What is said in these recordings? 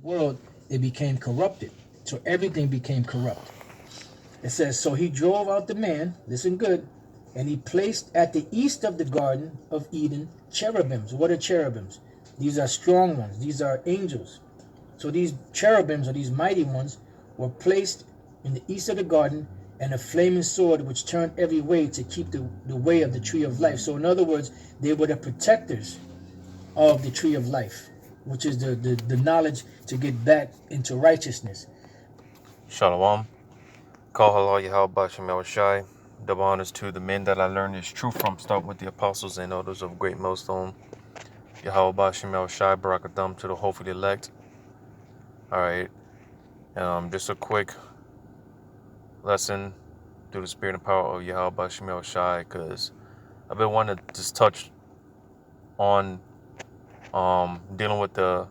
world, it became corrupted. So everything became corrupt. It says, so he drove out the man, listen good, and he placed at the east of the Garden of Eden cherubims. What are cherubims? These are strong ones, these are angels. So these cherubims, or these mighty ones, were placed in the east of the garden, and a flaming sword which turned every way to keep the way of the tree of life. So in other words, they were the protectors of the tree of life, which is the knowledge to get back into righteousness. Shalom. Call halal Yahweh Bashem Shai. Double honors to the men that I learned this truth from, starting with the apostles and elders of great millstone. Yahweh Bashem Shai, Barakatham to the hopefully elect. Alright. Just a quick lesson through the spirit and power of Yahweh Bashem Shai, because I've been wanting to just touch on dealing with the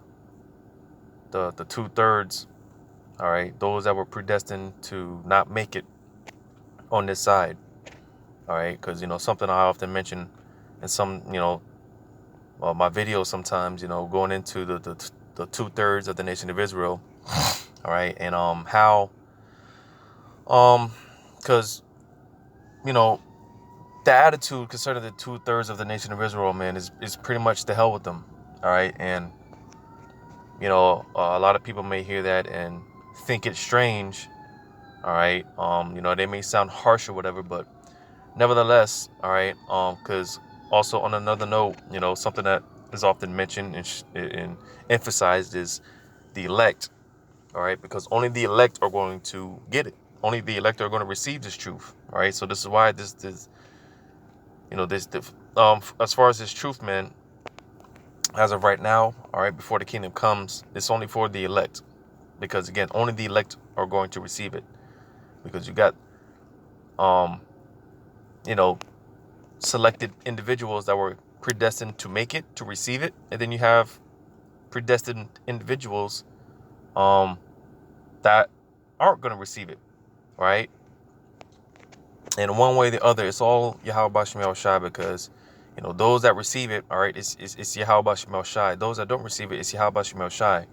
2/3. All right, those that were predestined to not make it on this side. All right, because something I often mention in some my videos sometimes, going into the 2/3 of the nation of Israel. All right, and how because the attitude concerning the 2/3 of the nation of Israel, man, is pretty much the hell with them. All right, and a lot of people may hear that and think it's strange. All right, they may sound harsh or whatever, but nevertheless, all right, because also on another note, something that is often mentioned and emphasized is the elect. All right, because only the elect are going to get it. Only the elect are going to receive this truth. All right, so this is why this as far as this truth, man, as of right now, all right, before the kingdom comes, it's only for the elect, because again, only the elect are going to receive it, because you got um selected individuals that were predestined to make it, to receive it, and then you have predestined individuals that aren't going to receive it, right? And one way or the other, it's all Yahweh Bashim Shai, because those that receive it, all right, it's Yahweh Bashim Shai. Those that don't receive it, it's Yahweh Bashim Shai,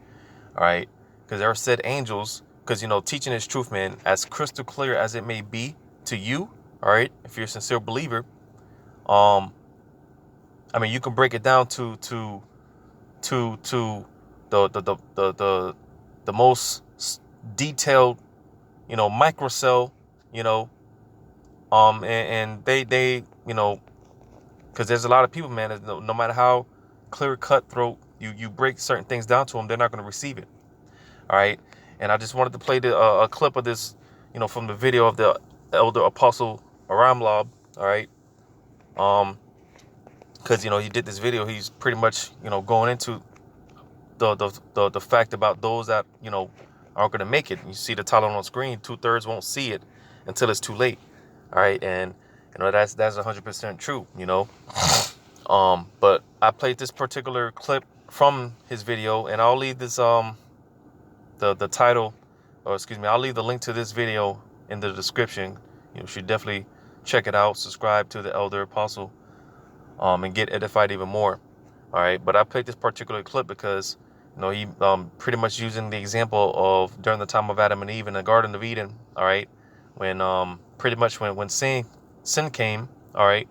all right? Because there are said angels, because teaching this truth, man, as crystal clear as it may be to you, all right, if you're a sincere believer, I mean, you can break it down to the most detailed, microcell, and they because there's a lot of people, man, no matter how clear cutthroat you break certain things down to them, they're not going to receive it. All right, and I just wanted to play a clip of this, from the video of the elder Apostle Ahramlab. All right, because he did this video. He's pretty much going into the fact about those that aren't going to make it. You see the title on screen: 2/3 won't see it until it's too late. All right, and that's 100% true. But I played this particular clip from his video, and I'll leave this the title, or excuse me, I'll leave the link to this video in the description. You should definitely check it out. Subscribe to the Elder Apostle, and get edified even more. All right, but I played this particular clip because he pretty much using the example of during the time of Adam and Eve in the Garden of Eden. All right, when pretty much when sin came. All right,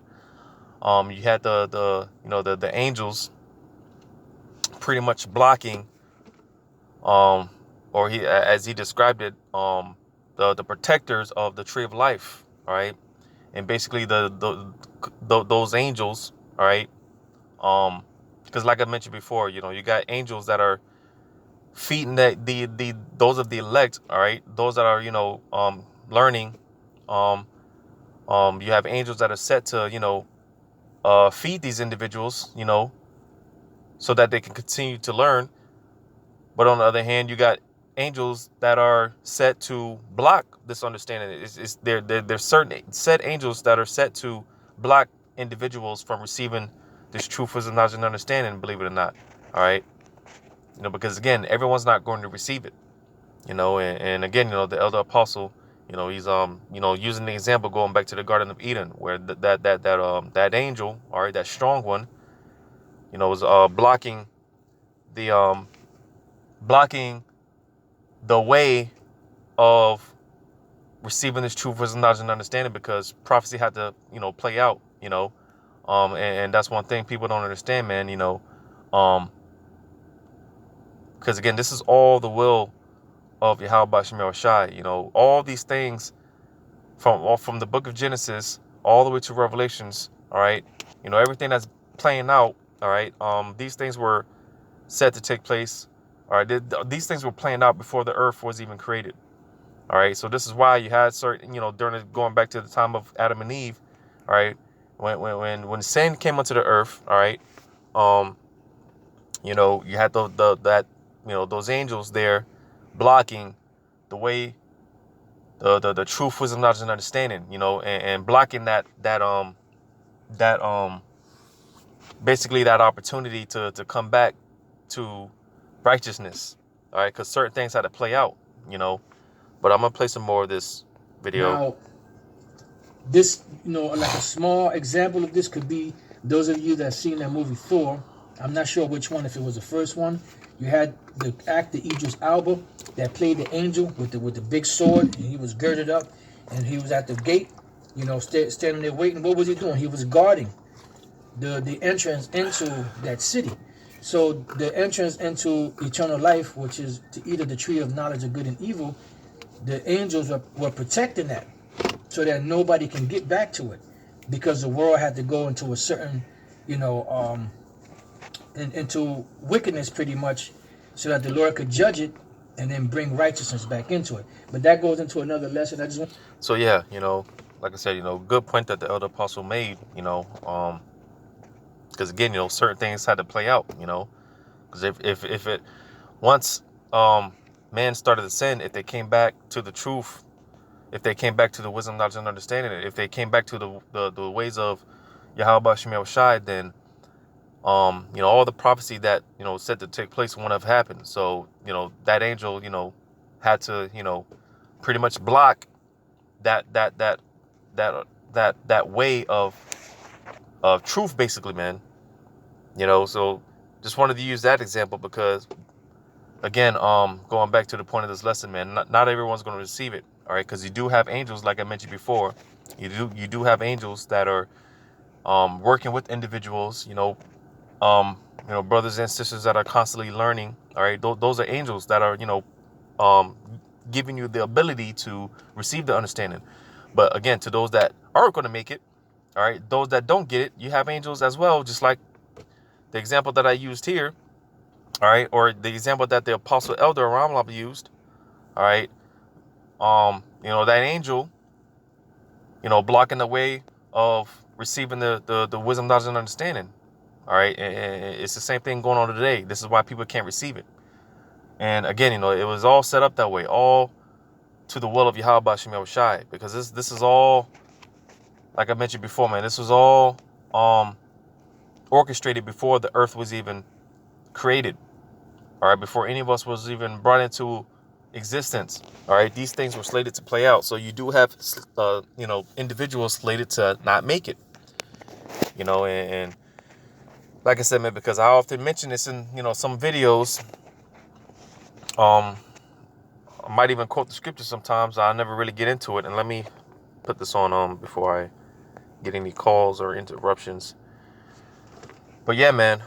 you had the angels pretty much blocking, or he, as he described it, the protectors of the tree of life. All right, and basically those angels. All right, because like I mentioned before, you got angels that are feeding the those of the elect. All right, those that are learning. um you have angels that are set to feed these individuals, so that they can continue to learn. But on the other hand, you got angels that are set to block this understanding. There's certain set angels that are set to block individuals from receiving this truth, wisdom, knowledge, and understanding, believe it or not. All right, because again, everyone's not going to receive it. And again, the elder apostle, he's using the example going back to the Garden of Eden, where that angel, all right, that strong one, was blocking the blocking the way of receiving this truth, wisdom, knowledge, and understanding, because prophecy had to, play out, and that's one thing people don't understand, man, because again, this is all the will of Yahweh Shemel Shai, all these things from the book of Genesis all the way to Revelations, all right, everything that's playing out, all right, these things were set to take place, all right, these things were playing out before the earth was even created. All right, so this is why you had certain, going back to the time of Adam and Eve, all right, when sin came onto the earth, all right, you had those angels there blocking the way, the truth, wisdom, knowledge, and understanding, and blocking that basically that opportunity to come back to righteousness, all right, because certain things had to play out, But I'm gonna play some more of this video. Now, this, like a small example of this could be those of you that seen that movie Thor. I'm not sure which one, if it was the first one. You had the actor Idris Elba that played the angel with the big sword, and he was girded up, and he was at the gate, standing there waiting. What was he doing? He was guarding the entrance into that city. So the entrance into eternal life, which is to eat of the tree of knowledge of good and evil, the angels were protecting that so that nobody can get back to it, because the world had to go into a certain, into wickedness pretty much, so that the Lord could judge it and then bring righteousness back into it. But that goes into another lesson. I just want. So yeah, like I said, good point that the elder apostle made, because again, certain things had to play out, because if it once man started to sin, if they came back to the truth, if they came back to the wisdom, knowledge, and understanding, if they came back to the ways of Yahweh Shemel Shai, then all the prophecy that said to take place wouldn't have happened. So that angel had to pretty much block that way of truth, basically, man. So just wanted to use that example because, again, going back to the point of this lesson, man, not everyone's going to receive it, all right? Because you do have angels, like I mentioned before. You do have angels that are working with individuals, brothers and sisters that are constantly learning, all right? Those are angels that are, giving you the ability to receive the understanding. But again, to those that aren't going to make it, all right, those that don't get it, you have angels as well, just like the example that I used here, all right, or the example that the Apostle Elder Ahramlab used, all right, that angel, blocking the way of receiving the wisdom, knowledge, and understanding, all right, and it's the same thing going on today. This is why people can't receive it. And again, it was all set up that way, all to the will of Yahweh Shemel Shai, because this is all, like I mentioned before, man, this was all orchestrated before the earth was even created, all right, before any of us was even brought into existence, all right. These things were slated to play out. So you do have individuals slated to not make it, and like I said, man, because I often mention this in some videos, I might even quote the scripture sometimes. I never really get into it. And let me put this on before I get any calls or interruptions. But yeah, man,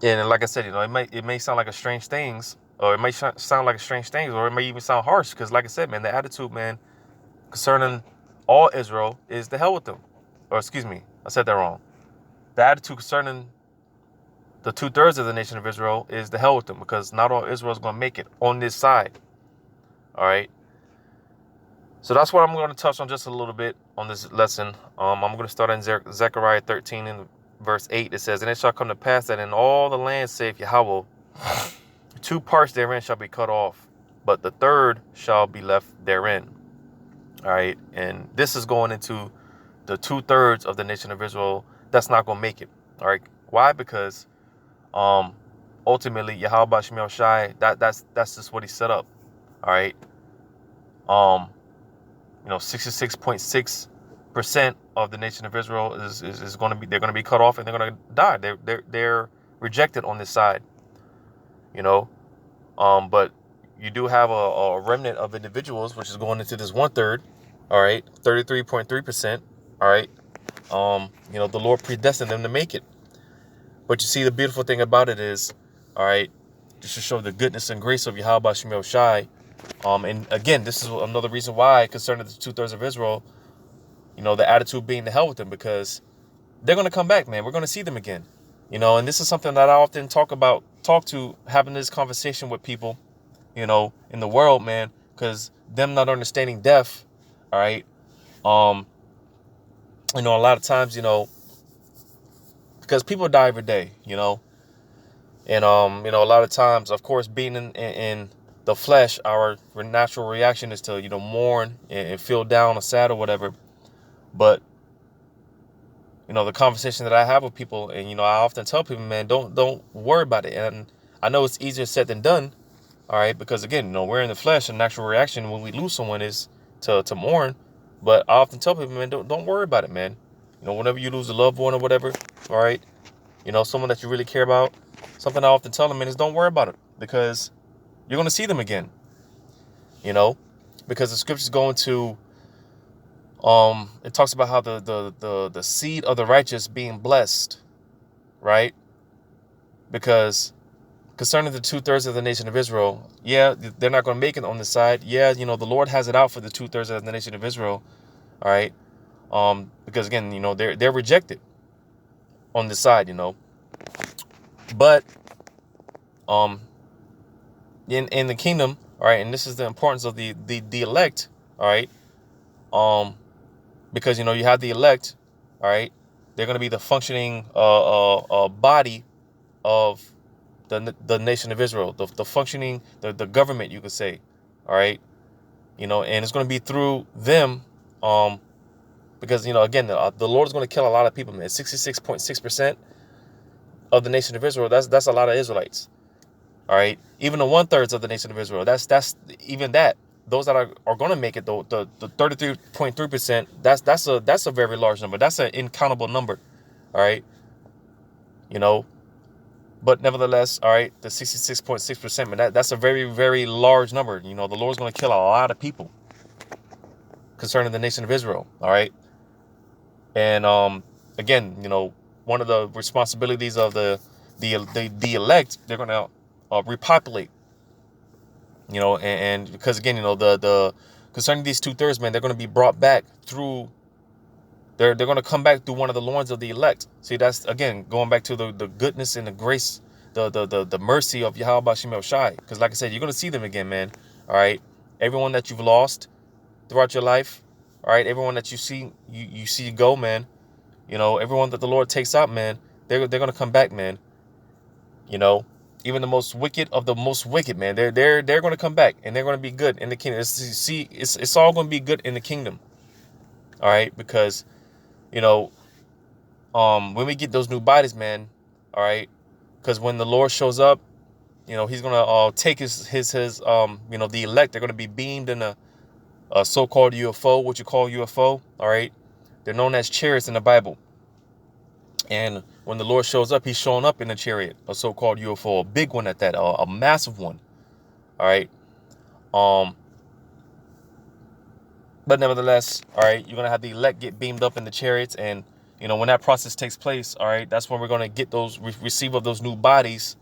and like I said, it may sound like a strange things, or it may sound like a strange things, or it may even sound harsh, because like I said, man, the attitude, man, concerning all Israel is the hell with them. Or excuse me, I said that wrong. The attitude concerning the 2/3 of the nation of Israel is the hell with them, because not all Israel is going to make it on this side. All right. So that's what I'm going to touch on just a little bit on this lesson. I'm going to start in Zechariah 13 in verse 8. It says, "And it shall come to pass that in all the land, saith Yahweh, 2 parts therein shall be cut off, but the third shall be left therein." All right. And this is going into the 2/3 of the nation of Israel that's not going to make it. All right. Why? Because ultimately Yahweh Shemel Shai, that's just what he set up. All right. 66.6% of the nation of Israel is going to be, they're going to be cut off, and they're going to die. They're rejected on this side. you know. But you do have a remnant of individuals, which is going into this 1/3, all right, 33.3%, all right. The Lord predestined them to make it. But you see, the beautiful thing about it is, all right, just to show the goodness and grace of Yahweh Shemel Shai. And again, this is another reason why, concerning the 2/3 of Israel, the attitude being to hell with them, because they're going to come back, man. We're going to see them again, and this is something that I often talk to, having this conversation with people, in the world, man, because them not understanding death, all right, a lot of times, because people die every day, and a lot of times, of course, being in the flesh, our natural reaction is to, mourn and feel down or sad or whatever. But the conversation that I have with people, and I often tell people, man, don't worry about it. And I know it's easier said than done, all right, because again, we're in the flesh, and natural reaction when we lose someone is to mourn. But I often tell people, man, don't worry about it, man. Whenever you lose a loved one or whatever, all right, someone that you really care about, something I often tell them, man, is don't worry about it, because you're going to see them again, because the scriptures go into, it talks about how the seed of the righteous being blessed, right? Because concerning the 2/3 of the nation of Israel, yeah, they're not going to make it on the side. Yeah, the Lord has it out for the 2/3 of the nation of Israel, all right? Because again, they're rejected on this side, but in the kingdom, all right, and this is the importance of the elect, all right, because you have the elect, all right, they're going to be the functioning body of the nation of Israel, the functioning the government, you could say, all right, and it's going to be through them, because again, the Lord is going to kill a lot of people, man. 66.6% of the nation of Israel, that's a lot of Israelites. All right, even the 1/3 of the nation of Israel, that's even that. Those that are going to make it, though, the 33.3%, that's a very large number. That's an incountable number. All right, but nevertheless, all right, the 66.6%, man, that's a very, very large number. The Lord's going to kill a lot of people concerning the nation of Israel. All right, and again, one of the responsibilities of the elect, they're going to repopulate. And because again, the concerning these 2/3, man, they're going to be brought back through. They're going to come back through one of the loins of the elect. See, that's again going back to the goodness and the grace, the mercy of Yahweh Shemel Shai. Because like I said, you're going to see them again, man. All right, everyone that you've lost throughout your life, all right, everyone that you see go, man. Everyone that the Lord takes out, man, they're going to come back, man. Even the most wicked of the most wicked, man, they're going to come back, and they're going to be good in the kingdom. It's all going to be good in the kingdom. All right, because when we get those new bodies, man, all right, because when the Lord shows up, he's going to take his the elect. They're going to be beamed in a so-called UFO, what you call UFO, all right. They're known as chariots in the Bible. And when the Lord shows up, he's showing up in a chariot, a so-called UFO, a big one at that, a massive one. All right. But nevertheless, all right, you're going to have the elect get beamed up in the chariots. And, when that process takes place, all right, that's when we're going to get those, receive of those new bodies.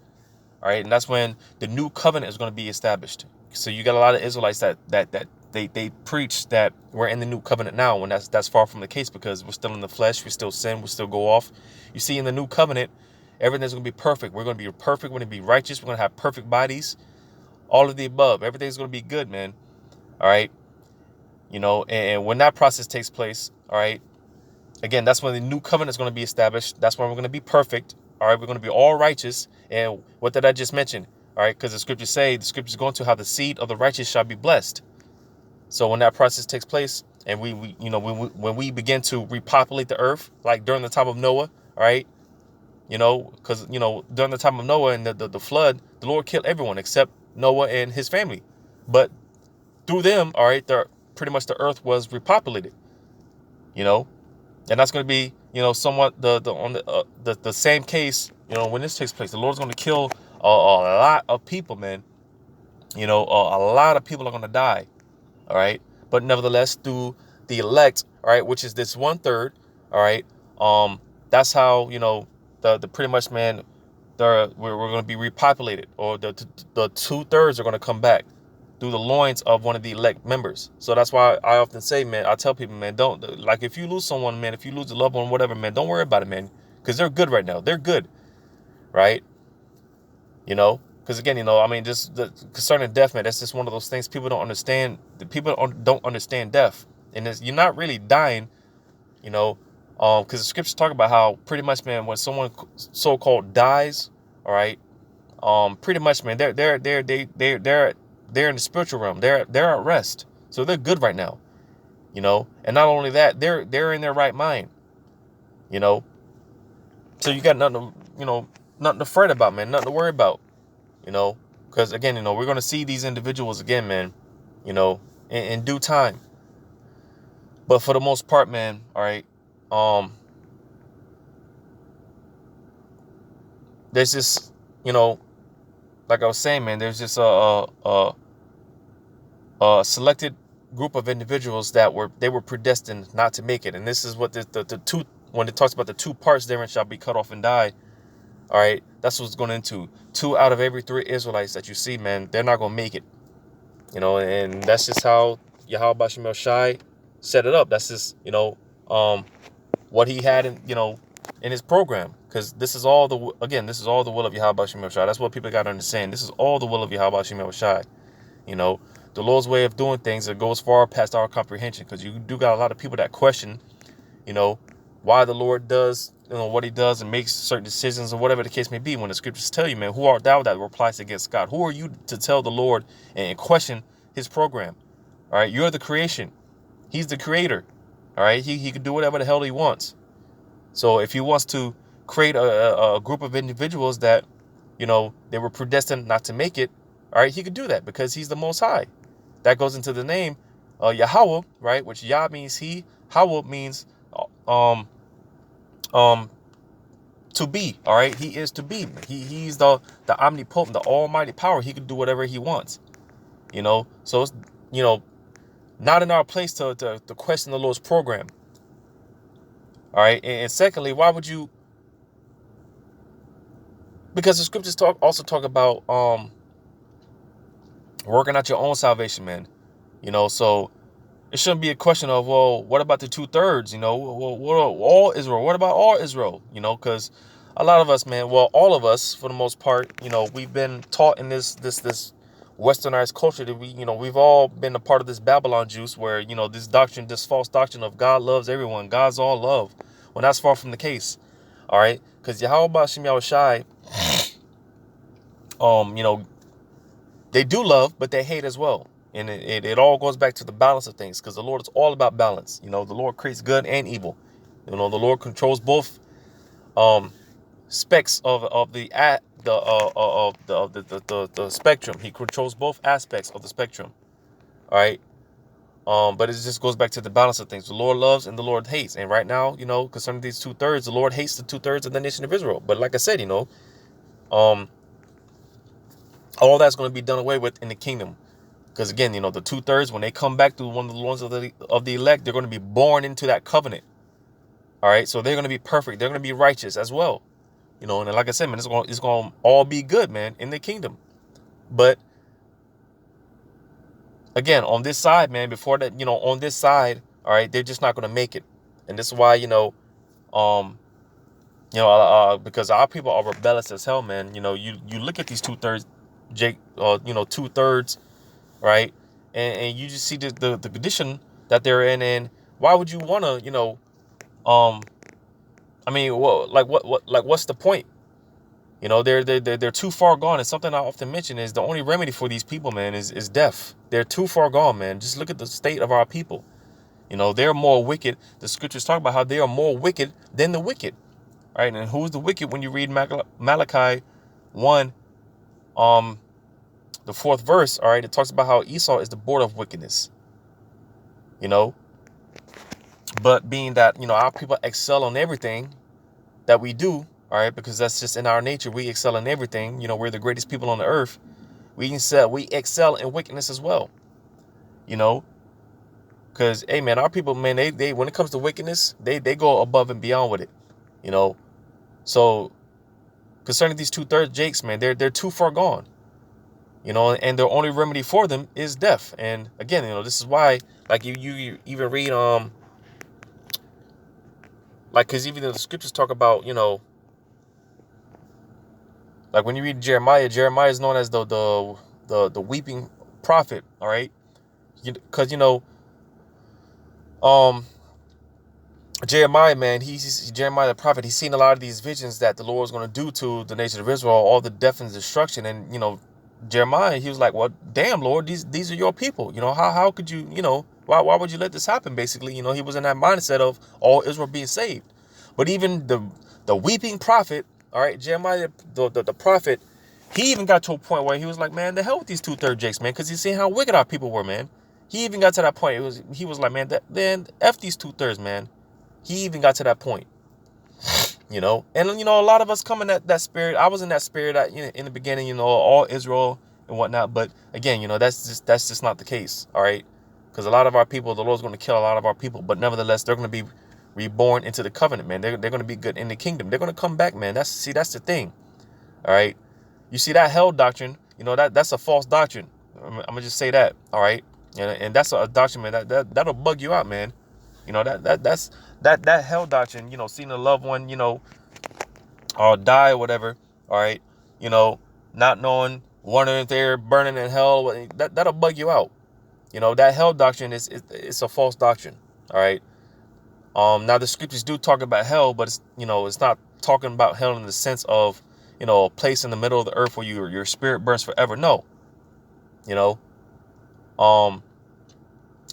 All right. And that's when the new covenant is going to be established. So you got a lot of Israelites that they preach that we're in the new covenant now, when that's far from the case, because we're still in the flesh, we still sin, we still go off. You see, in the new covenant, everything's going to be perfect. We're going to be perfect. We're going to be righteous. We're going to have perfect bodies. All of the above. Everything's going to be good, man. All right. And when that process takes place, all right, again, that's when the new covenant is going to be established. That's when we're going to be perfect. All right. We're going to be all righteous. And what did I just mention? All right. Because the scriptures go into how the seed of the righteous shall be blessed. So when that process takes place, and when we begin to repopulate the earth, like during the time of Noah, all right, because during the time of Noah and the flood, the Lord killed everyone except Noah and his family. But through them, all right, pretty much the earth was repopulated. And that's going to be somewhat the same case. When this takes place, the Lord's going to kill a lot of people, man. A lot of people are going to die. All right. But nevertheless, through the elect, all right, which is this 1/3, all right. That's how, the pretty much, man, we're going to be repopulated, or the 2/3 are going to come back through the loins of one of the elect members. So that's why I often say, man, I tell people, man, don't, like, if you lose someone, man, if you lose a loved one, whatever, man, don't worry about it, man, because they're good right now. They're good, right? Because again, I mean, just concerning death, man, that's just one of those things people don't understand. The people don't understand death, and you're not really dying, because the scriptures talk about how pretty much, man, when someone so-called dies, all right, pretty much, man, they're in the spiritual realm. They're at rest, so they're good right now, And not only that, they're in their right mind, So you got nothing to fret about, man, nothing to worry about. Because again, we're going to see these individuals again, man, in due time. But for the most part, man, all right, there's just, like I was saying, man, there's just a selected group of individuals that were predestined not to make it. And this is what the two, when it talks about the 2 parts therein shall be cut off and die. All right, that's what's going into 2 out of every 3 Israelites that you see, man, they're not going to make it, and that's just how Yahweh Shem Shai set it up. That's just, what he had in his program, because this is all the will of Yahweh Shem Shai. That's what people got to understand. This is all the will of Yahweh Shem Shai. The Lord's way of doing things, it goes far past our comprehension, because you do got a lot of people that question, why the Lord does, what he does and makes certain decisions, or whatever the case may be, when the scriptures tell you, man, who art thou that replies against God? Who are you to tell the Lord and question his program? All right, you're the creation. He's the creator. All right, he can do whatever the hell he wants. So if he wants to create a group of individuals that, they were predestined not to make it, all right, he could do that, because he's the Most High. That goes into the name Yahweh, right? Which Yah means he, Hawa means to be. All right, he is to be. He's the omnipotent, the almighty power. He can do whatever he wants. So it's not in our place to question the Lord's program. All right, and secondly, why would you? Because the scriptures also talk about working out your own salvation, man. So it shouldn't be a question of, well, what about the 2/3? What all Israel? What about all Israel? Because a lot of us, man, well, all of us, for the most part, we've been taught in this westernized culture that we've all been a part of this Babylon juice, where this false doctrine of God loves everyone, God's all love. Well, that's far from the case. All right, because Yahweh Shem Yahushai, they do love, but they hate as well. And it all goes back to the balance of things, because the Lord is all about balance. The Lord creates good and evil. The Lord controls both specks of the spectrum. He controls both aspects of the spectrum. All right. But it just goes back to the balance of things. The Lord loves and the Lord hates. And right now, concerning these 2/3, the Lord hates the 2/3 of the nation of Israel. But like I said, all that's going to be done away with in the kingdom. Because again, the 2/3, when they come back to one of the ones of the elect, they're going to be born into that covenant. All right, so they're going to be perfect. They're going to be righteous as well. And like I said, man, it's going to all be good, man, in the kingdom. But again, on this side, man, before that, on this side, all right, they're just not going to make it. And this is why, because our people are rebellious as hell, man. You look at these 2/3, Jake, 2/3. Right, and you just see the condition that they're in, and why would you want to, I mean, what's the point? They're too far gone. And something I often mention is the only remedy for these people, man, is death. They're too far gone, man. Just look at the state of our people. They're more wicked. The scriptures talk about how they are more wicked than the wicked, right? And who's the wicked? When you read Malachi 1, the 4th verse, all right, it talks about how Esau is the border of wickedness, but being that, our people excel on everything that we do, all All right, because that's just in our nature. We excel in everything. You know, we're the greatest people on the earth. We excel in wickedness as well. You know, because hey man, our people, man, they when it comes to wickedness, they go above and beyond with it. You know, so concerning these 2/3 Jakes, man, they're too far gone. You know, and the only remedy for them is death. And again, you know, this is why, like you even read like, because even the scriptures talk about, you know, like when you read Jeremiah is known as the weeping prophet. All right, because you know, um, Jeremiah, man, he's Jeremiah the prophet. He's seen a lot of these visions that the Lord was going to do to the nation of Israel, all the death and destruction. And you know, Jeremiah, he was like, "Well, damn, Lord, these are your people. You know, how could you, you know, why would you let this happen?" Basically, you know, he was in that mindset of all Israel being saved. But even the weeping prophet, all right, Jeremiah the prophet, he even got to a point where he was like, "Man, the hell with these 2/3 Jakes, man," because he's seen how wicked our people were, man. He even got to that point. He was like, "Man, then f these 2/3, man." He even got to that point, you know. And, you know, a lot of us come in that spirit. I was in that spirit in the beginning, you know, all Israel and whatnot. But again, you know, that's just not the case, all right? Because a lot of our people, the Lord's going to kill a lot of our people. But nevertheless, they're going to be reborn into the covenant, man. They're going to be good in the kingdom. They're going to come back, man. That's the thing, all right? You see that hell doctrine, you know, that's a false doctrine. I'm going to just say that, all right? And that's a doctrine, man, that'll bug you out, man. You know, that hell doctrine, you know, seeing a loved one, you know, or die or whatever, all right, you know, not knowing, wondering if they're burning in hell, that'll bug you out. You know, that hell doctrine it's a false doctrine, all right. Now the scriptures do talk about hell, but it's, you know, it's not talking about hell in the sense of, you know, a place in the middle of the earth where your spirit burns forever. No, you know,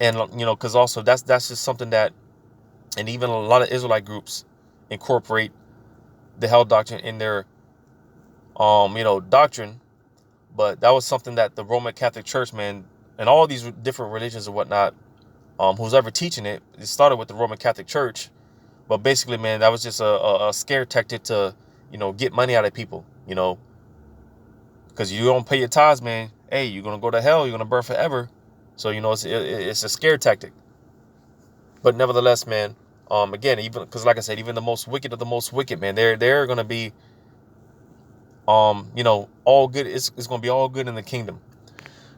and you know, because also that's just something that, and even a lot of Israelite groups incorporate the hell doctrine in their you know, doctrine. But that was something that the Roman Catholic Church, man, and all these different religions and whatnot, who's ever teaching it started with the Roman Catholic Church. But basically, man, that was just a scare tactic to, you know, get money out of people, you know, because you don't pay your tithes, man, hey, you're gonna go to hell, you're gonna burn forever. So, you know, it's a scare tactic. But nevertheless, man, again, even because, like I said, even the most wicked of the most wicked, man, they're gonna be, you know, all good. It's gonna be all good in the kingdom.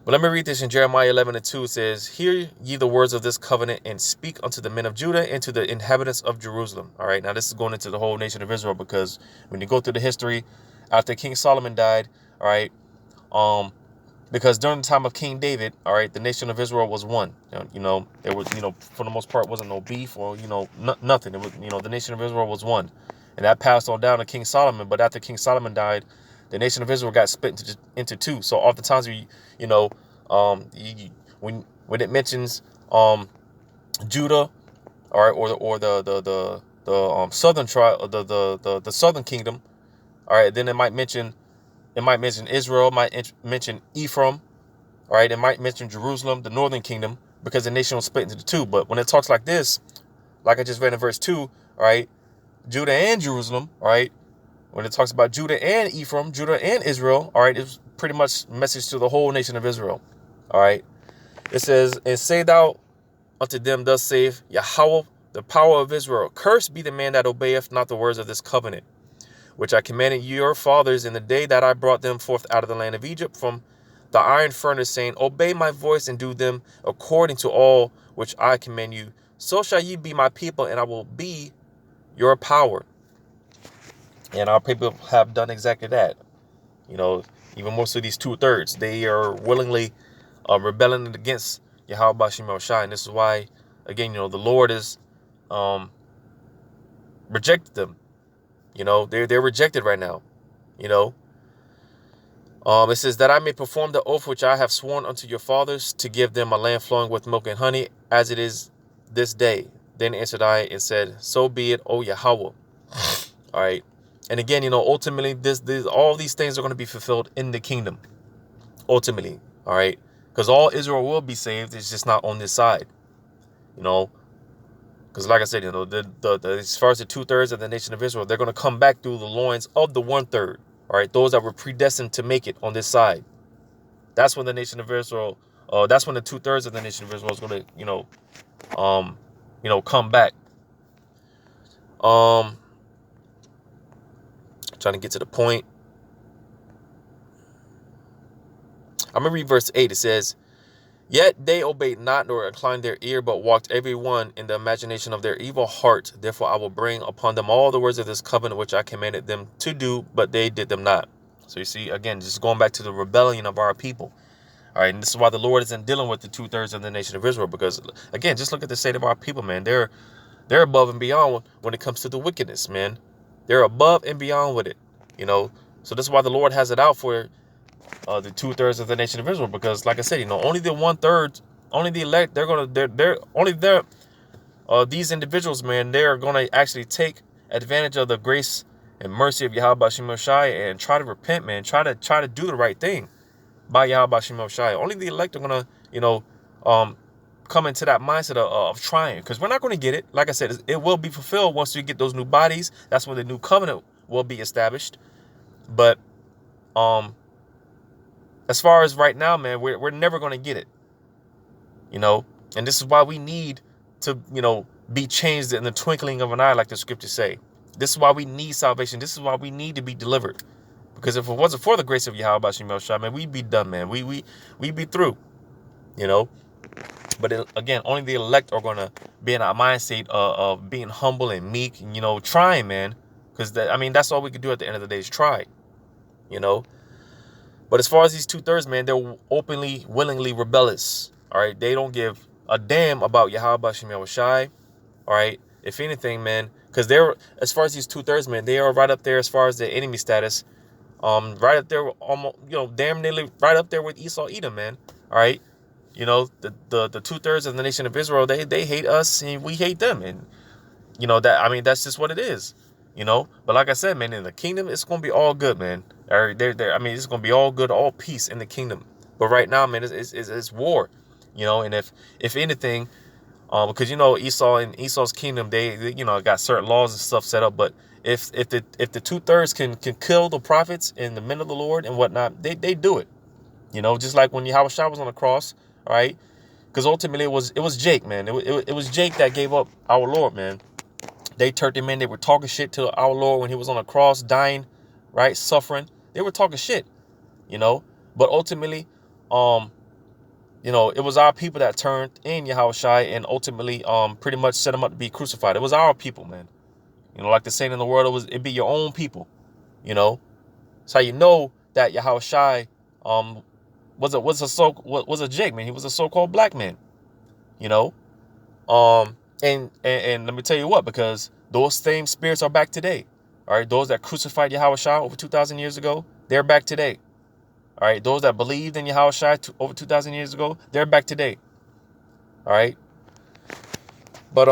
But let me read this in Jeremiah 11:2. It says, "Hear ye the words of this covenant, and speak unto the men of Judah and to the inhabitants of Jerusalem." All right, now this is going into the whole nation of Israel, because when you go through the history after King Solomon died, all right, because during the time of King David, all right, the nation of Israel was one. You know, there was, you know, for the most part, wasn't no beef or, you know, nothing. It was, you know, the nation of Israel was one, and that passed on down to King Solomon. But after King Solomon died, the nation of Israel got split into two. So oftentimes you know, when it mentions Judah, all right, or the southern tribe, the southern kingdom, all right, then it might mention Israel, it might mention Ephraim, all right, it might mention Jerusalem, the northern kingdom, because the nation was split into the two. But when it talks like this, like I just read in verse 2, all right, Judah and Jerusalem, all right, when it talks about Judah and Ephraim, Judah and Israel, all right, it's pretty much a message to the whole nation of Israel, all right. It says, "And say thou unto them, thus saith Yahweh, the power of Israel, cursed be the man that obeyeth not the words of this covenant, which I commanded your fathers in the day that I brought them forth out of the land of Egypt from the iron furnace, saying, Obey my voice and do them according to all which I command you. So shall ye be my people, and I will be your power." And our people have done exactly that. You know, even more so these 2/3, they are willingly rebelling against Yahweh Bashim Shai. And this is why, again, you know, the Lord is rejected them. You know, they're rejected right now. You know, it says that I may perform the oath which I have sworn unto your fathers to give them a land flowing with milk and honey, as it is this day. Then answered I and said, So be it, O Yahweh. All right. And again, you know, ultimately, all these things are going to be fulfilled in the kingdom. Ultimately, all right, because all Israel will be saved. It's just not on this side. You know, Because like I said, as far as the 2/3 of the nation of Israel, they're going to come back through the loins of the 1/3. All right, those that were predestined to make it on this side. That's when the nation of Israel, that's when the 2/3 of the nation of Israel is going to, come back. Trying to get to the point. I'm going to read verse 8. It says, "Yet they obeyed not, nor inclined their ear, but walked every one in the imagination of their evil heart. Therefore I will bring upon them all the words of this covenant which I commanded them to do, but they did them not." So you see, again, just going back to the rebellion of our people. All right, and this is why the Lord isn't dealing with the 2/3 of the nation of Israel, because, again, just look at the state of our people, man. They're above and beyond when it comes to the wickedness, man. They're above and beyond with it, So this is why the Lord has it out for the 2/3 of the nation of Israel, because, like I said, only the 1/3, only the elect, these individuals, man, they're gonna actually take advantage of the grace and mercy of Yahweh Bashim Shai and try to repent, man. Try to do the right thing by Yahweh Bashim Shai. Only the elect are gonna, come into that mindset of trying, because we're not going to get it. Like I said, it will be fulfilled once we get those new bodies. That's when the new covenant will be established. But as far as right now, man, we're never going to get it, and this is why we need to, be changed in the twinkling of an eye, like the scriptures say. This is why we need salvation. This is why we need to be delivered, because if it wasn't for the grace of Yahweh Bashim Shai, man, we'd be done, man. We'd be through, But again, only the elect are going to be in our mindset of being humble and meek, and, trying, man. Because, that's all we can do at the end of the day is try, But as far as these 2/3, man, they're openly, willingly rebellious. All right. They don't give a damn about Yahweh Bashim Shai. All right. If anything, man, because as far as these 2/3, man, they are right up there as far as their enemy status. Right up there, almost, damn nearly right up there with Esau, Edom, man. All right. The 2/3 of the nation of Israel, they hate us and we hate them. And, that's just what it is, But like I said, man, in the kingdom, it's going to be all good, man. It's going to be all good, all peace in the kingdom. But right now, man, it's war, and if anything, because, Esau and Esau's kingdom, they got certain laws and stuff set up. But if the 2/3 can kill the prophets and the men of the Lord and whatnot, they do it, just like when Yahweh Shai was on the cross. All right, because ultimately it was Jake, man. It was Jake that gave up our Lord, man. They turned him in. They were talking shit to our Lord when he was on the cross, dying, right, suffering. They were talking shit, But ultimately, it was our people that turned in Yahweh Shai and ultimately, pretty much set him up to be crucified. It was our people, man. Like the saying in the world, it'd be your own people, It's how you know that Yahweh Shai, was a Jake, man. He was a so-called black man, and let me tell you what, because those same spirits are back today. All right, those that crucified Yahweh Shai over 2,000 years ago, they're back today. All right, those that believed in Yahweh Shai over 2,000 years ago, they're back today. All right, but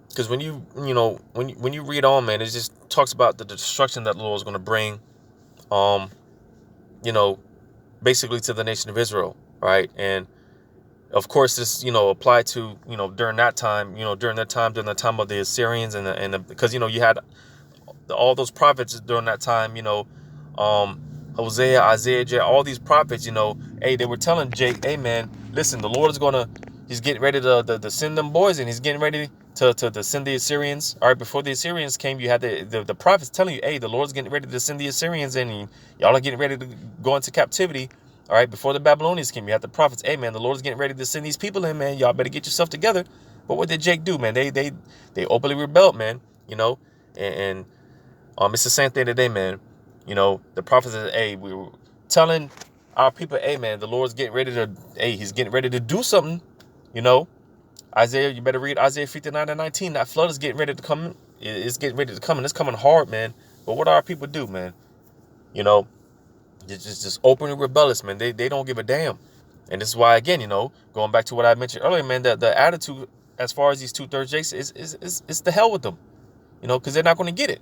because when you read on, man, it just talks about the destruction that the Lord is going to bring, basically to the nation of Israel, right? And of course, this applied to during that time, during the time of the Assyrians and because you had all those prophets during that time, Hosea, Isaiah, all these prophets, hey, they were telling Jake, hey man, listen, the Lord is he's getting ready to send them boys, and he's getting ready to send the Assyrians. All right, before the Assyrians came, you had the prophets telling you, hey, the Lord's getting ready to send the Assyrians in, and y'all are getting ready to go into captivity. All right, before the Babylonians came, you had the prophets, hey man, the Lord's getting ready to send these people in, man. Y'all better get yourself together. But what did Jake do, man? They openly rebelled, man. And it's the same thing today, man. The prophets said, hey, we were telling our people, hey man, the Lord's getting ready he's getting ready to do something. Isaiah, you better read Isaiah 59:19. That flood is getting ready to come. It's getting ready to come, and it's coming hard, man. But what do our people do, man? Just openly rebellious, man. They don't give a damn. And this is why, again, going back to what I mentioned earlier, man, the attitude as far as these 2/3 Jakes is the hell with them, because they're not going to get it.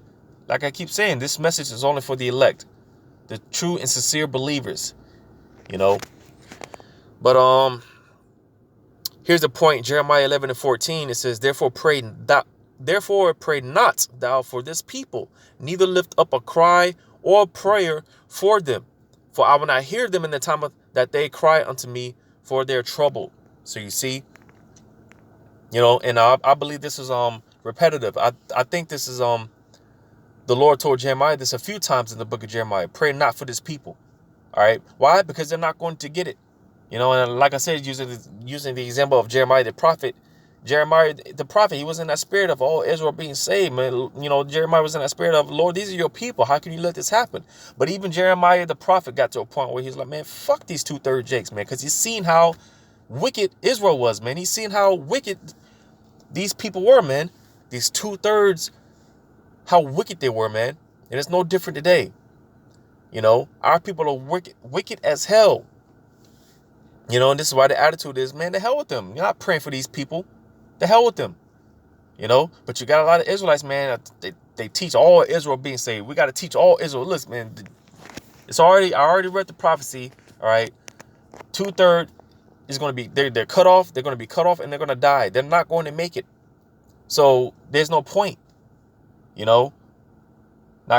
Like I keep saying, this message is only for the elect, the true and sincere believers, But here's the point. Jeremiah 11:14. It says, Therefore pray not thou for this people, neither lift up a cry or a prayer for them, for I will not hear them in the time that they cry unto me for their trouble. So you see, and I believe this is repetitive. I think this is the Lord told Jeremiah this a few times in the book of Jeremiah. Pray not for this people. All right. Why? Because they're not going to get it. And like I said, using the example of Jeremiah the prophet, he was in that spirit of all Israel being saved, man. Jeremiah was in that spirit of, Lord, these are your people. How can you let this happen? But even Jeremiah the prophet got to a point where he's like, man, fuck these 2/3 Jakes, man, because he's seen how wicked Israel was, man. He's seen how wicked these people were, man. These 2/3, how wicked they were, man. And it's no different today. Our people are wicked as hell. And this is why the attitude is, man, the hell with them. You're not praying for these people. The hell with them. But you got a lot of Israelites, man. They teach all Israel being saved. We got to teach all Israel. Listen, man, I already read the prophecy. All right. 2/3 is going to be, they're cut off. They're going to be cut off and they're going to die. They're not going to make it. So there's no point. Now,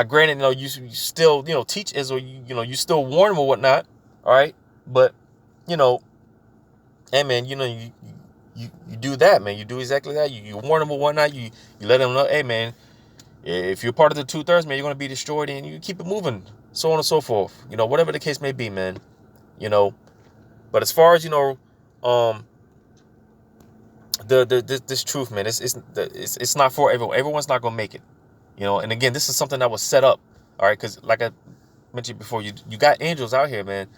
granted, you still, teach Israel, you still warn them or whatnot. All right. But, hey, man, you do that, man. You do exactly that. You warn them or whatnot. You let them know, hey, man, if you're part of the 2/3, man, you're going to be destroyed, and you keep it moving, so on and so forth. Whatever the case may be, man. But as far as, this truth, man, it's not for everyone. Everyone's not going to make it. And again, this is something that was set up, all right? Because like I mentioned before, you got angels out here, man.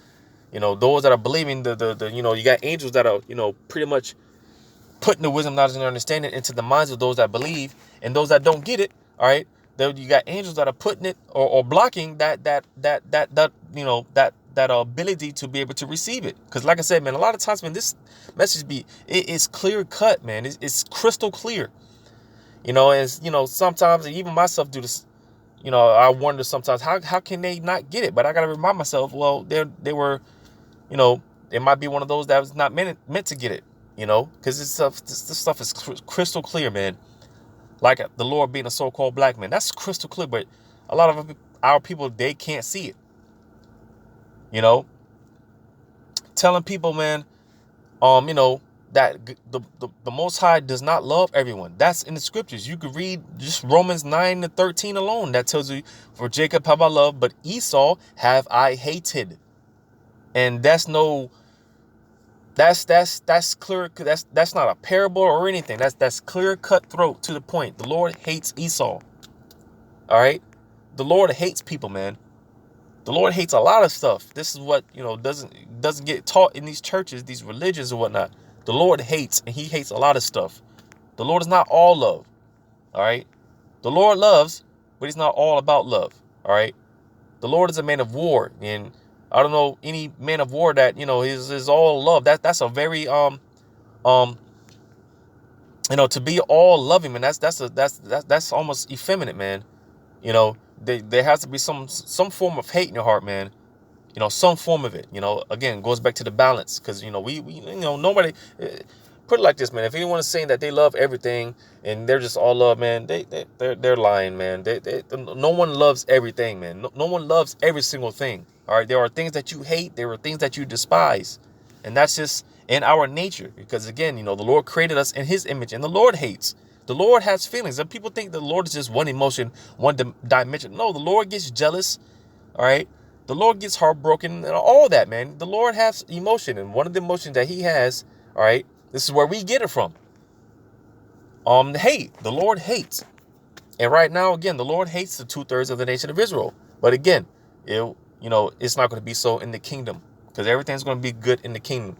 Those that are believing you got angels that are, pretty much putting the wisdom, knowledge, and understanding into the minds of those that believe, and those that don't get it. All right, you got angels that are putting it or blocking that ability to be able to receive it. Because like I said, man, a lot of times, man, this message it's clear cut, man. It's crystal clear. Sometimes even myself do this. I wonder sometimes how can they not get it? But I gotta remind myself, well, they were, it might be one of those that was not meant to get it. Because this stuff is crystal clear, man. Like the Lord being a so-called black man, that's crystal clear. But a lot of our people, they can't see it. Telling people, man, that the Most High does not love everyone. That's in the scriptures. You could read just Romans 9-13 alone. That tells you, for Jacob have I loved, but Esau have I hated. And that's clear. That's not a parable or anything. That's clear, cutthroat, to the point. The Lord hates Esau. All right. The Lord hates people, man. The Lord hates a lot of stuff. This is what, doesn't get taught in these churches, these religions or whatnot. The Lord hates, and he hates a lot of stuff. The Lord is not all love. All right. The Lord loves, but he's not all about love. All right. The Lord is a man of war, and I don't know any man of war that, is all love. That's a very, to be all loving, man, that's almost effeminate, man. There has to be some form of hate in your heart, man. Some form of it, again, goes back to the balance. Because, we nobody, put it like this, man. If anyone is saying that they love everything and they're just all love, man, they're lying, man. No one loves everything, man. No one loves every single thing. All right. There are things that you hate. There are things that you despise. And that's just in our nature. Because again, the Lord created us in his image, and the Lord hates. The Lord has feelings. And people think the Lord is just one emotion, one dimension. No, the Lord gets jealous. All right. The Lord gets heartbroken and all that, man. The Lord has emotion. And one of the emotions that he has, all right, this is where we get it from. Hate. The Lord hates. And right now, again, the Lord hates the 2/3 of the nation of Israel. But again, it's not going to be so in the kingdom, because everything's going to be good in the kingdom.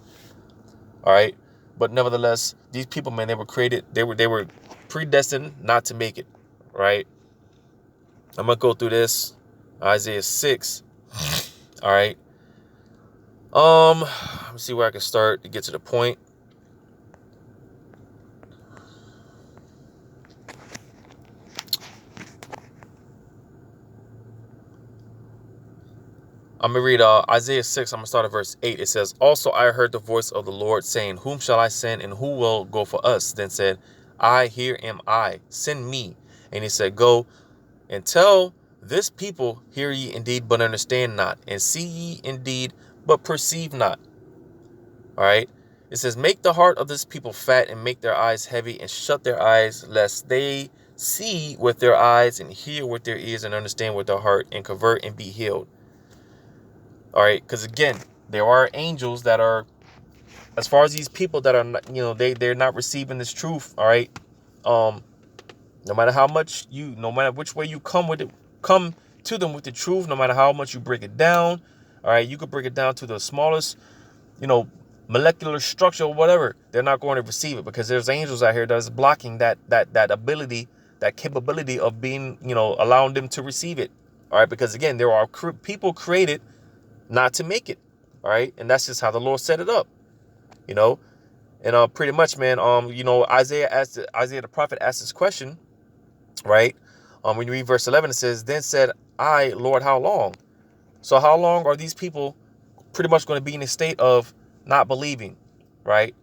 All right. But nevertheless, these people, man, they were created. They were predestined not to make it. Right. I'm going to go through this. Isaiah 6. All right. Let me see where I can start to get to the point. I'm going to read Isaiah 6. I'm going to start at verse 8. It says, "Also I heard the voice of the Lord saying, Whom shall I send, and who will go for us? Then said I, Here am I, send me. And he said, Go and tell this people, Hear ye indeed, but understand not, and see ye indeed, but perceive not." All right. It says, "Make the heart of this people fat, and make their eyes heavy, and shut their eyes, lest they see with their eyes, and hear with their ears, and understand with their heart, and convert and be healed." All right. Because again, there are angels that are, as far as these people that are not, they're not receiving this truth. All right. No matter how much no matter which way you come to them with the truth, no matter how much you break it down. All right. You could break it down to the smallest, molecular structure or whatever. They're not going to receive it, because there's angels out here that's blocking that ability, that capability of being, allowing them to receive it. All right. Because again, there are people created not to make it. All right. And that's just how the Lord set it up, and pretty much, man, Isaiah the prophet asked this question, right? When you read verse 11, it says, "Then said I, Lord, how long?" So how long are these people pretty much going to be in a state of not believing, right?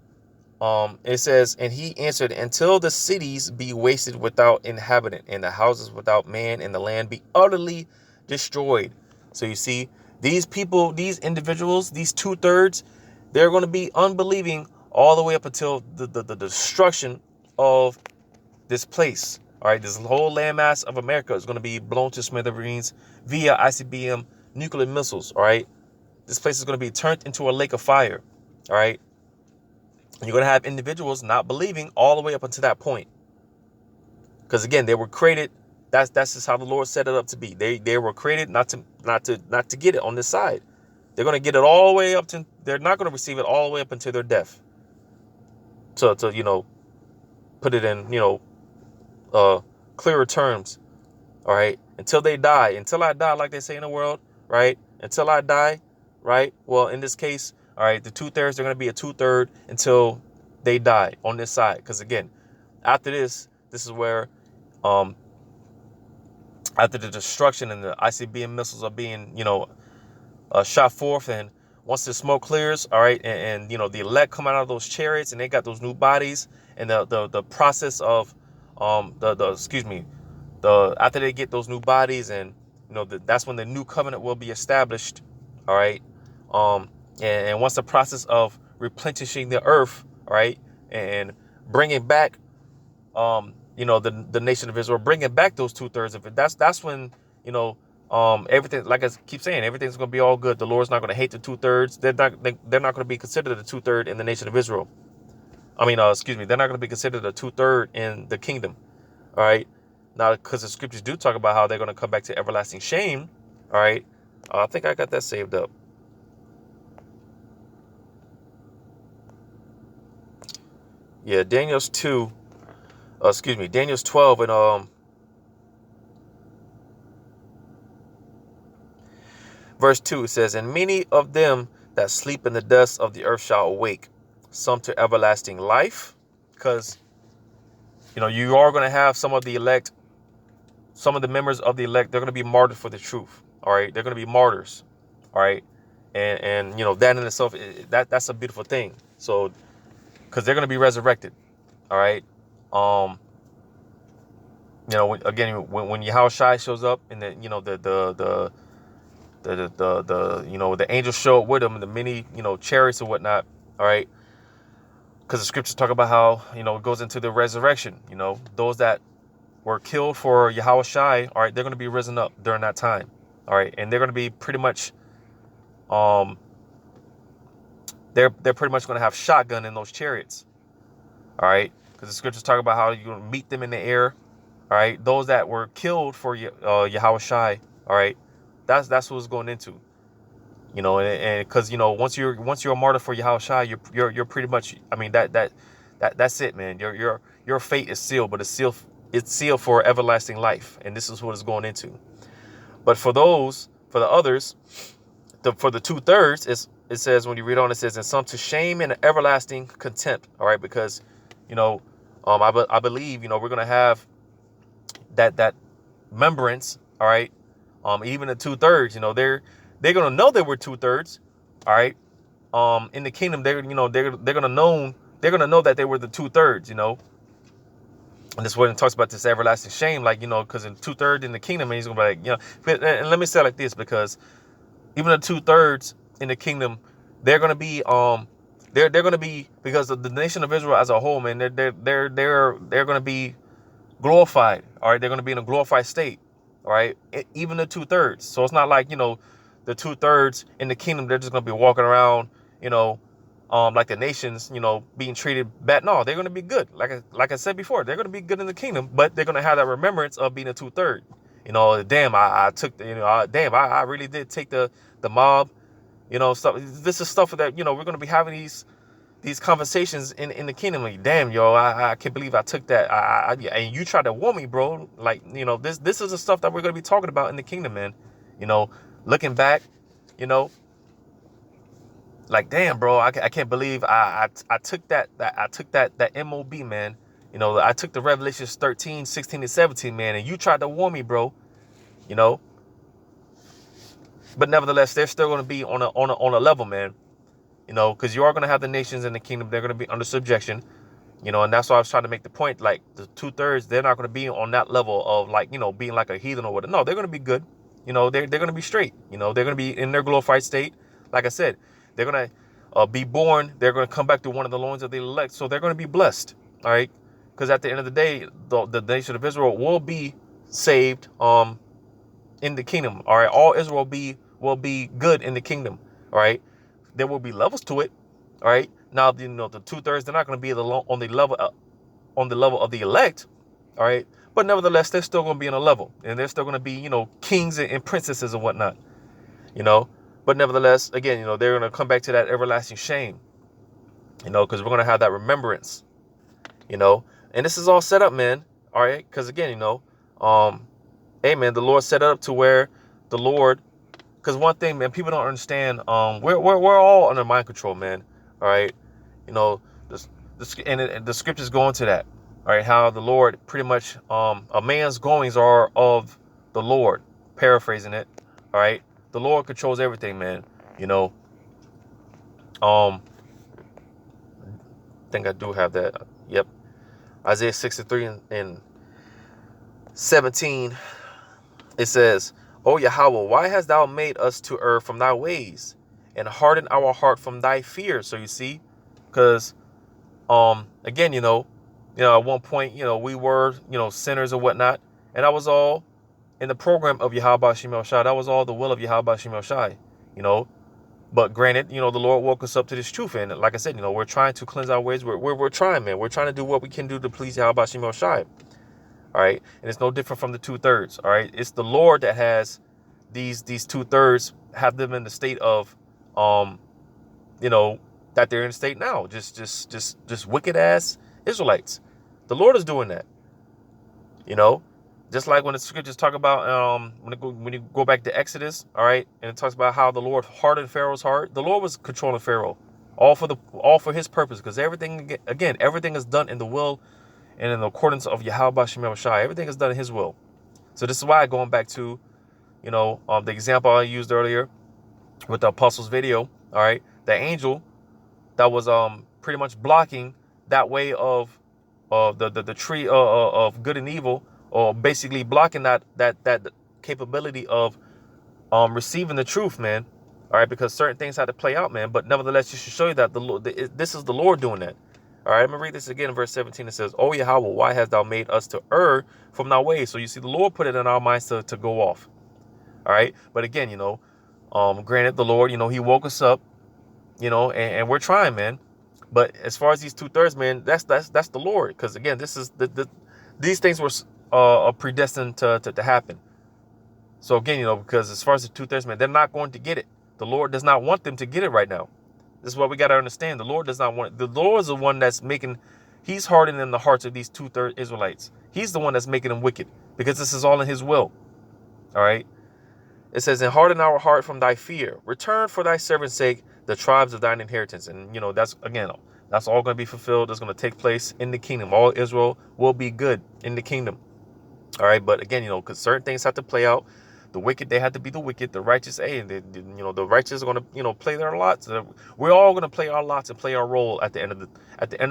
It says, "And he answered, Until the cities be wasted without inhabitant, and the houses without man, and the land be utterly destroyed." So you see, these people, these individuals, these 2/3, they're going to be unbelieving all the way up until the destruction of this place. All right, this whole landmass of America is going to be blown to smithereens via ICBM nuclear missiles. All right, this place is going to be turned into a lake of fire. All right, and you're going to have individuals not believing all the way up until that point, because again, they were created. That's just how the Lord set it up to be. They were created not to get it on this side. They're going to get it all the way up to. They're not going to receive it all the way up until their death. To put it in clearer terms. All right, until they die, until I die, like they say in the world, right? Until I die, right? Well, in this case, all right, the 2/3 are going to be a 2/3 until they die on this side. Because again, after this is where, after the destruction and the ICBM missiles are being, shot forth, and once the smoke clears, all right, and the elect come out of those chariots, and they got those new bodies, and the process of after they get those new bodies, and that's when the new covenant will be established. All right, and once the process of replenishing the earth, all right, and bringing back the nation of Israel, bringing back those 2/3 of it, that's when everything, like I keep saying, everything's going to be all good. The Lord's not going to hate the 2/3. They're not going to be considered the 2/3 in the nation of Israel. They're not going to be considered a 2/3 in the kingdom. All right. Now, because the scriptures do talk about how they're going to come back to everlasting shame. All right. I think I got that saved up. Yeah, Daniel's 12 and verse 2, it says, "And many of them that sleep in the dust of the earth shall awake, some to everlasting life." Because, you are going to have some of the elect, some of the members of the elect, they're going to be martyred for the truth. All right. They're going to be martyrs. All right. And that in itself, that's a beautiful thing. So, because they're going to be resurrected. All right. When Yahushua shows up, and then, the angels show up with him, and the many, chariots and whatnot. All right. Because the scriptures talk about how, it goes into the resurrection. Those that were killed for Yahushua, all right, they're going to be risen up during that time. All right. And they're going to be pretty much, they're pretty much going to have shotgun in those chariots. All right. Because the scriptures talk about how you're going to meet them in the air. All right. Those that were killed for Yahushua. All right. That's what it's going into. And because, once you're a martyr for Yahushua, you're pretty much, that's it, man. Your fate is sealed, but it's sealed for everlasting life. And this is what it's going into. But for the others, for the 2/3, it says, when you read on, it says, "And some to shame and everlasting contempt." All right. Because, I believe, we're going to have that remembrance. All right. Even the 2/3, they're gonna know they were 2/3. All right. In the kingdom, they're gonna know that they were the 2/3. And this is when it talks about this everlasting shame, like, because in 2/3 in the kingdom, and he's gonna be like, and let me say it like this, because even the 2/3 in the kingdom, they're gonna be they're gonna be, because of the nation of Israel as a whole, man, they're gonna be glorified. All right, they're gonna be in a glorified state. All right, even the 2/3. So it's not like, the 2/3 in the kingdom, they're just gonna be walking around, like the nations, being treated bad. No, they're gonna be good. Like I said before, they're gonna be good in the kingdom, but they're gonna have that remembrance of being a 2/3. Damn, I took the, damn, I really did take the mob. Stuff. This is stuff that, we're gonna be having these conversations in the kingdom. Like, damn, yo, I can't believe I took that. And you tried to warn me, bro. Like, this is the stuff that we're gonna be talking about in the kingdom, man. Looking back, like, damn, bro, I can't believe I took that MOB, man. I took the Revelations 13, 16, and 17, man, and you tried to warn me, bro. But nevertheless, they're still gonna be on a level, man. Because you are going to have the nations in the kingdom. They're going to be under subjection, and that's why I was trying to make the point, like the 2/3, they're not going to be on that level of, like, being like a heathen or whatever. No, they're going to be good. They're going to be straight. They're going to be in their glorified state. Like I said, they're going to be born. They're going to come back to one of the loins of the elect. So they're going to be blessed. All right. Because at the end of the day, the nation of Israel will be saved in the kingdom. All right. All Israel will be good in the kingdom. All right. There will be levels to it, all right. Now, the 2/3, they're not going to be on the level of the elect, all right. But nevertheless, they're still going to be on a level, and they're still going to be, kings and princesses and whatnot, But nevertheless, again, they're going to come back to that everlasting shame, because we're going to have that remembrance, And this is all set up, man. All right, because again, hey, man, the Lord set it up to where the Lord. Because one thing, man, people don't understand. We're all under mind control, man. All right, the scriptures go into that. All right, how the Lord pretty much a man's goings are of the Lord. Paraphrasing it. All right, the Lord controls everything, man. I think I do have that. Yep, Isaiah 63 and 17. It says, O Yahweh, why hast thou made us to err from thy ways and hardened our heart from thy fear? So you see, because again, at one point, we were, sinners or whatnot, and that was all in the program of Yahweh Shem El Shai. That was all the will of Yahweh Shem El Shai, But granted, the Lord woke us up to this truth, and like I said, we're trying to cleanse our ways. We're trying, man. We're trying to do what we can do to please Yahweh Shem El Shai. All right. And it's no different from the 2/3. All right. It's the Lord that has these 2/3, have them in the state of, that they're in a state now. Just wicked ass Israelites. The Lord is doing that. Just like when the scriptures talk about, when you go back to Exodus. All right. And it talks about how the Lord hardened Pharaoh's heart. The Lord was controlling Pharaoh all for his purpose, because everything is done in the will and in accordance of Yahweh Shem Shai. Everything is done in his will. So this is why, going back to, the example I used earlier with the apostles video, all right, the angel that was pretty much blocking that way of the tree of good and evil, or basically blocking that capability of receiving the truth, man. All right, because certain things had to play out, man. But nevertheless, you should show you that the Lord, this is the Lord doing that. All right, I'm gonna read this again in verse 17. It says, "O Yahweh, why hast thou made us to err from thy ways?" So you see, the Lord put it in our minds to go off. All right, but again, granted, the Lord, He woke us up, and we're trying, man. But as far as these 2/3, man, that's the Lord, because again, this is these things were predestined to happen. So again, because as far as the 2/3, man, they're not going to get it. The Lord does not want them to get it right now. This is what we got to understand. The Lord does not want it. The Lord is the one that's He's hardening the hearts of these 2/3 Israelites. He's the one that's making them wicked, because this is all in His will. All right. It says, "And harden our heart from thy fear. Return for thy servant's sake the tribes of thine inheritance." And that's all going to be fulfilled. That's going to take place in the kingdom. All Israel will be good in the kingdom. All right. But again, because certain things have to play out. The wicked, they had to be the wicked. The righteous, hey, the righteous are going to, play their lots. We're all going to play our lots and play our role at the end of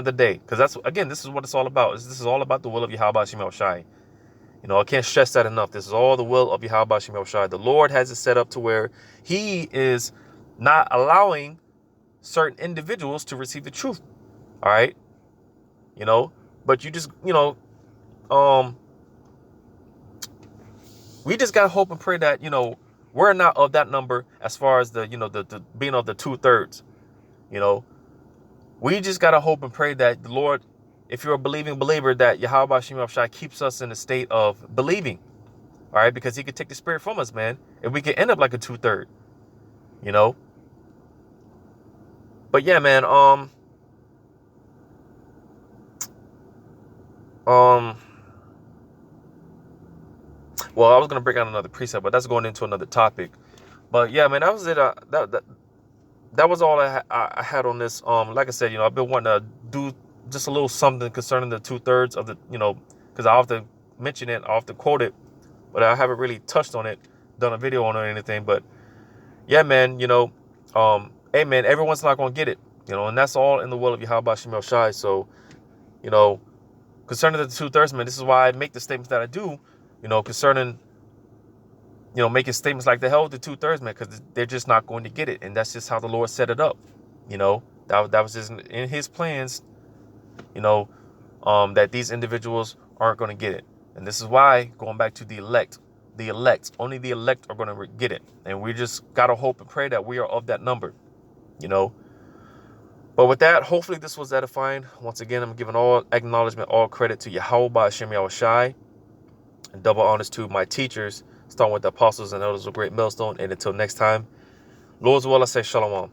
the day. Because that's, again, this is what it's all about. This is all about the will of Yahweh Shemel Shai. I can't stress that enough. This is all the will of Yahweh Shemel Shai. The Lord has it set up to where he is not allowing certain individuals to receive the truth. All right. But you just, we just got to hope and pray that, we're not of that number as far as the being of the 2/3. We just got to hope and pray that the Lord, if you're a believing believer, that Yahweh Shemel Shai keeps us in a state of believing. All right. Because he could take the spirit from us, man. And we could end up like a 2/3, But yeah, man, well, I was gonna break out another precept, but that's going into another topic. But yeah, man, that was it. That was all I had on this. Like I said, I've been wanting to do just a little something concerning the 2/3 of the, because I often mention it, I often quote it, but I haven't really touched on it, done a video on it or anything. But yeah, man, hey, man, everyone's not gonna get it, and that's all in the will of Yahweh Shemel Shai. So, concerning the 2/3, man, this is why I make the statements that I do, concerning, making statements like the hell with the 2/3, man, because they're just not going to get it. And that's just how the Lord set it up. That was just in his plans, that these individuals aren't going to get it. And this is why, going back to the elect, only the elect are going to get it. And we just got to hope and pray that we are of that number, But with that, hopefully this was edifying. Once again, I'm giving all acknowledgement, all credit to Yahweh Hashem Yahushai, and double honors to my teachers, starting with the apostles and elders of Great Millstone. And until next time, Lord's will, I say shalom.